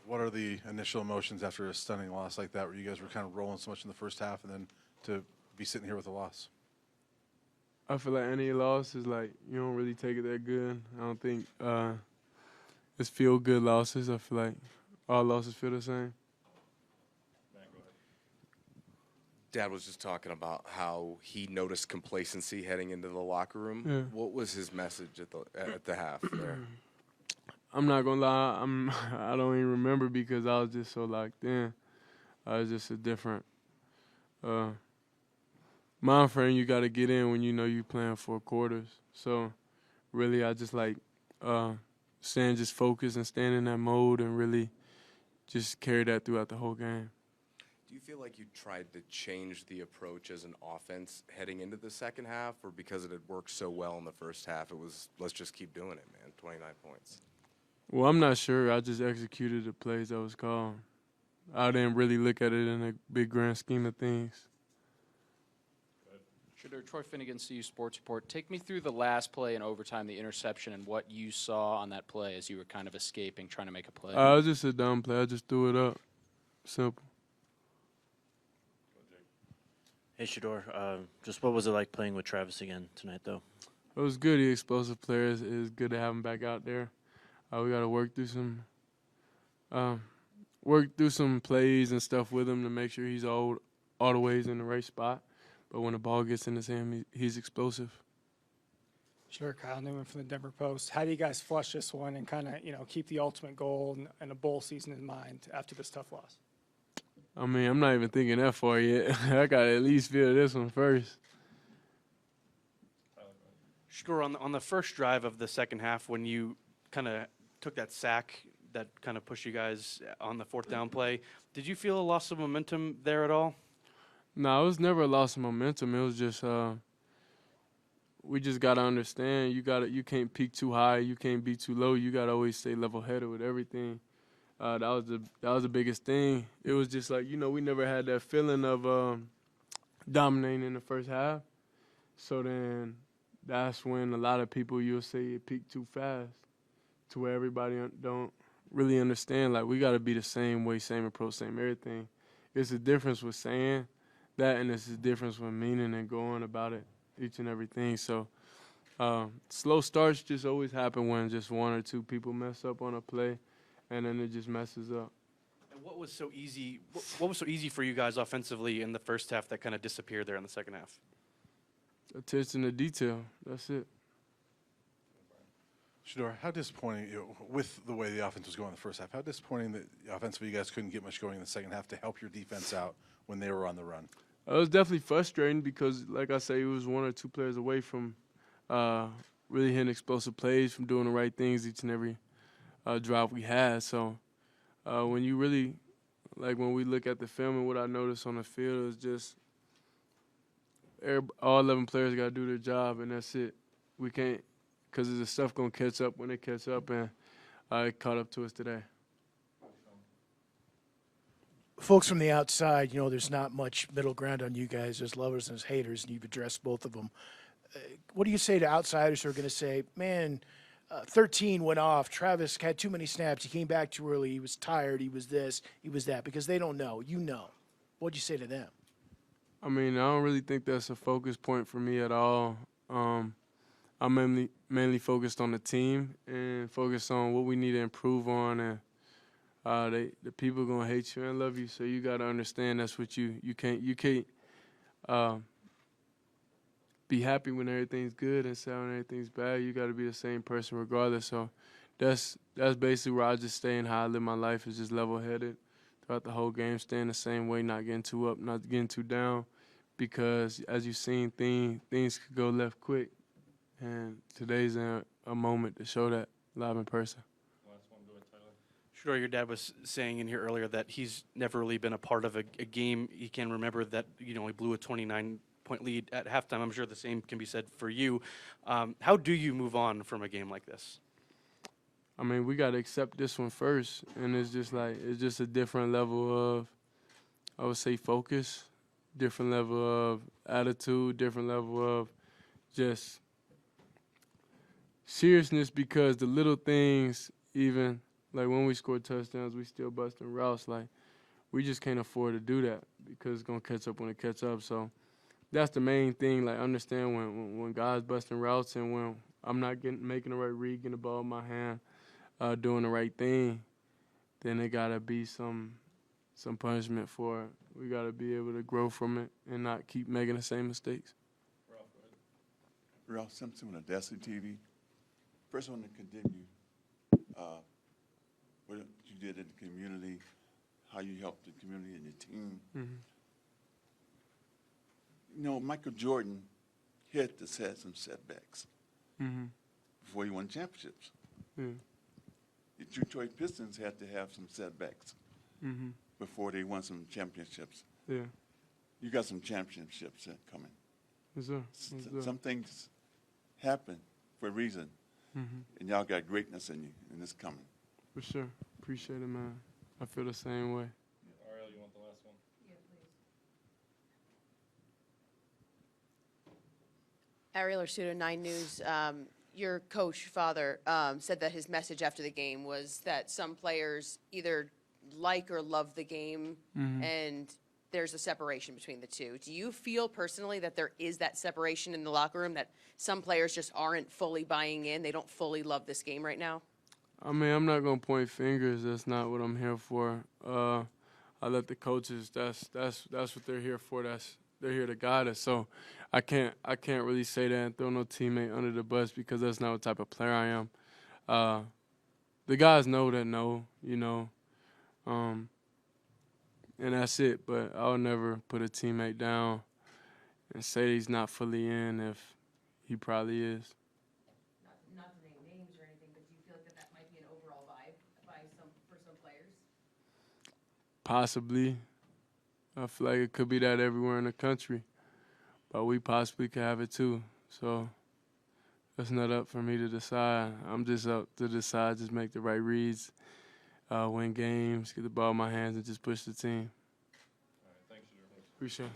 What are the initial emotions after a stunning loss like that, where you guys were kind of rolling so much in the first half, and then to be sitting here with a loss? I feel like any loss is like you don't really take it that good. I don't think it's feel good losses. I feel like all losses feel the same. Dad was just talking about how he noticed complacency heading into the locker room. Yeah. What was his message at the half there? I'm not gonna lie, I don't even remember because I was just so locked in. I was just a different mind frame. You got to get in when you know you're playing 4 quarters. So really, I just like staying just focused and staying in that mode and really just carry that throughout the whole game. Do you feel like you tried to change the approach as an offense heading into the second half, or because it had worked so well in the first half, it was let's just keep doing it, man? 29 points. Well, I'm not sure. I just executed the plays that was called. I didn't really look at it in a big grand scheme of things. Shedeur, Troy Finnegan, CU Sports Report. Take me through the last play in overtime, the interception, and what you saw on that play as you were kind of escaping, trying to make a play. It was just a dumb play. I just threw it up. Simple. Hey, Shedeur, just what was it like playing with Travis again tonight, though? It was good. He's explosive player. It's good to have him back out there. We got to work through some plays and stuff with him to make sure he's all the ways in the right spot. But when the ball gets in his hand, he's explosive. Sure, Kyle Newman from the Denver Post. How do you guys flush this one and kind of, keep the ultimate goal and a bowl season in mind after this tough loss? I mean, I'm not even thinking that far yet. I got to at least feel this one first. Sure, on the first drive of the second half, when you kind of took that sack that kind of pushed you guys on the fourth down play, did you feel a loss of momentum there at all? No, it was never a loss of momentum. It was just we just got to understand you can't peak too high, you can't be too low. You got to always stay level-headed with everything. That was the biggest thing. It was just like, we never had that feeling of dominating in the first half. So then that's when a lot of people, you'll say it peaked too fast to where everybody don't really understand. Like, we got to be the same way, same approach, same everything. It's a difference with saying that, and it's a difference with meaning and going about it, each and everything. So slow starts just always happen when just one or two people mess up on a play, and then it just messes up. And what was so easy? What was so easy for you guys offensively in the first half that kind of disappeared there in the second half? Attention to detail. That's it. Shedeur, how disappointing, with the way the offense was going in the first half, how disappointing that offensively you guys couldn't get much going in the second half to help your defense out when they were on the run? It was definitely frustrating because, like I say, it was one or two players away from really hitting explosive plays, from doing the right things each and every drive we had. So when you really, when we look at the film and what I noticed on the field is just all 11 players got to do their job, and that's it. We can't, because the stuff going to catch up when it catch up, and it caught up to us today. Folks from the outside, there's not much middle ground on you guys. There's lovers and there's haters, and you've addressed both of them. What do you say to outsiders who are going to say, man, 13 went off, Travis had too many snaps, he came back too early, he was tired, he was this, he was that, because they don't know. You know. What'd you say to them? I mean, I don't really think that's a focus point for me at all. I'm mainly focused on the team and focused on what we need to improve on, and the people are gonna hate you and love you. So you gotta understand that's what you can't be happy when everything's good and sad when everything's bad. You gotta be the same person regardless. So that's basically where I just stay and how I live my life, is just level-headed throughout the whole game, staying the same way, not getting too up, not getting too down, because as you've seen, things could go left quick, and today's a moment to show that live in person. Sure, your dad was saying in here earlier that he's never really been a part of a game. He can remember that, he blew a 29-point lead at halftime. I'm sure the same can be said for you. How do you move on from a game like this? I mean, we got to accept this one first, and it's just a different level of, I would say, focus, different level of attitude, different level of just seriousness because the little things, even like when we score touchdowns, we still busting routes. Like we just can't afford to do that because it's gonna catch up when it catch up. So that's the main thing. Like understand when guys busting routes and when I'm not making the right read, getting the ball in my hand, doing the right thing, then it gotta be some punishment for it. We gotta be able to grow from it and not keep making the same mistakes. Ralph Simpson with Audacity TV. First, I want to condemn you. What you did in the community, how you helped the community and your team. You know, Michael Jordan had to had some setbacks before he won championships. Yeah. The Detroit Pistons had to have some setbacks before they won some championships. Yeah. You got some championships coming. Yes, sir. Yes, sir. Some things happen for a reason, and y'all got greatness in you, and it's coming. For sure. Appreciate it, man. I feel the same way. Ariel, you want the last one? Ariel or Pseudo 9 News, your coach, Father, said that his message after the game was that some players either like or love the game, and there's a separation between the two. Do you feel personally that there is that separation in the locker room, that some players just aren't fully buying in, they don't fully love this game right now? I mean, I'm not gonna point fingers. That's not what I'm here for. I let the coaches. That's what they're here for. They're here to guide us. So I can't really say that and throw no teammate under the bus because that's not what type of player I am. The guys know that, you know, and that's it. But I'll never put a teammate down and say he's not fully in if he probably is. Not to name names or anything, but do you feel like that might be an overall vibe for some players? Possibly. I feel like it could be that everywhere in the country, but we possibly could have it too. So that's not up for me to decide. I'm just up to decide, just make the right reads, win games, get the ball in my hands, and just push the team. All right, thanks, Shedeur. Appreciate it.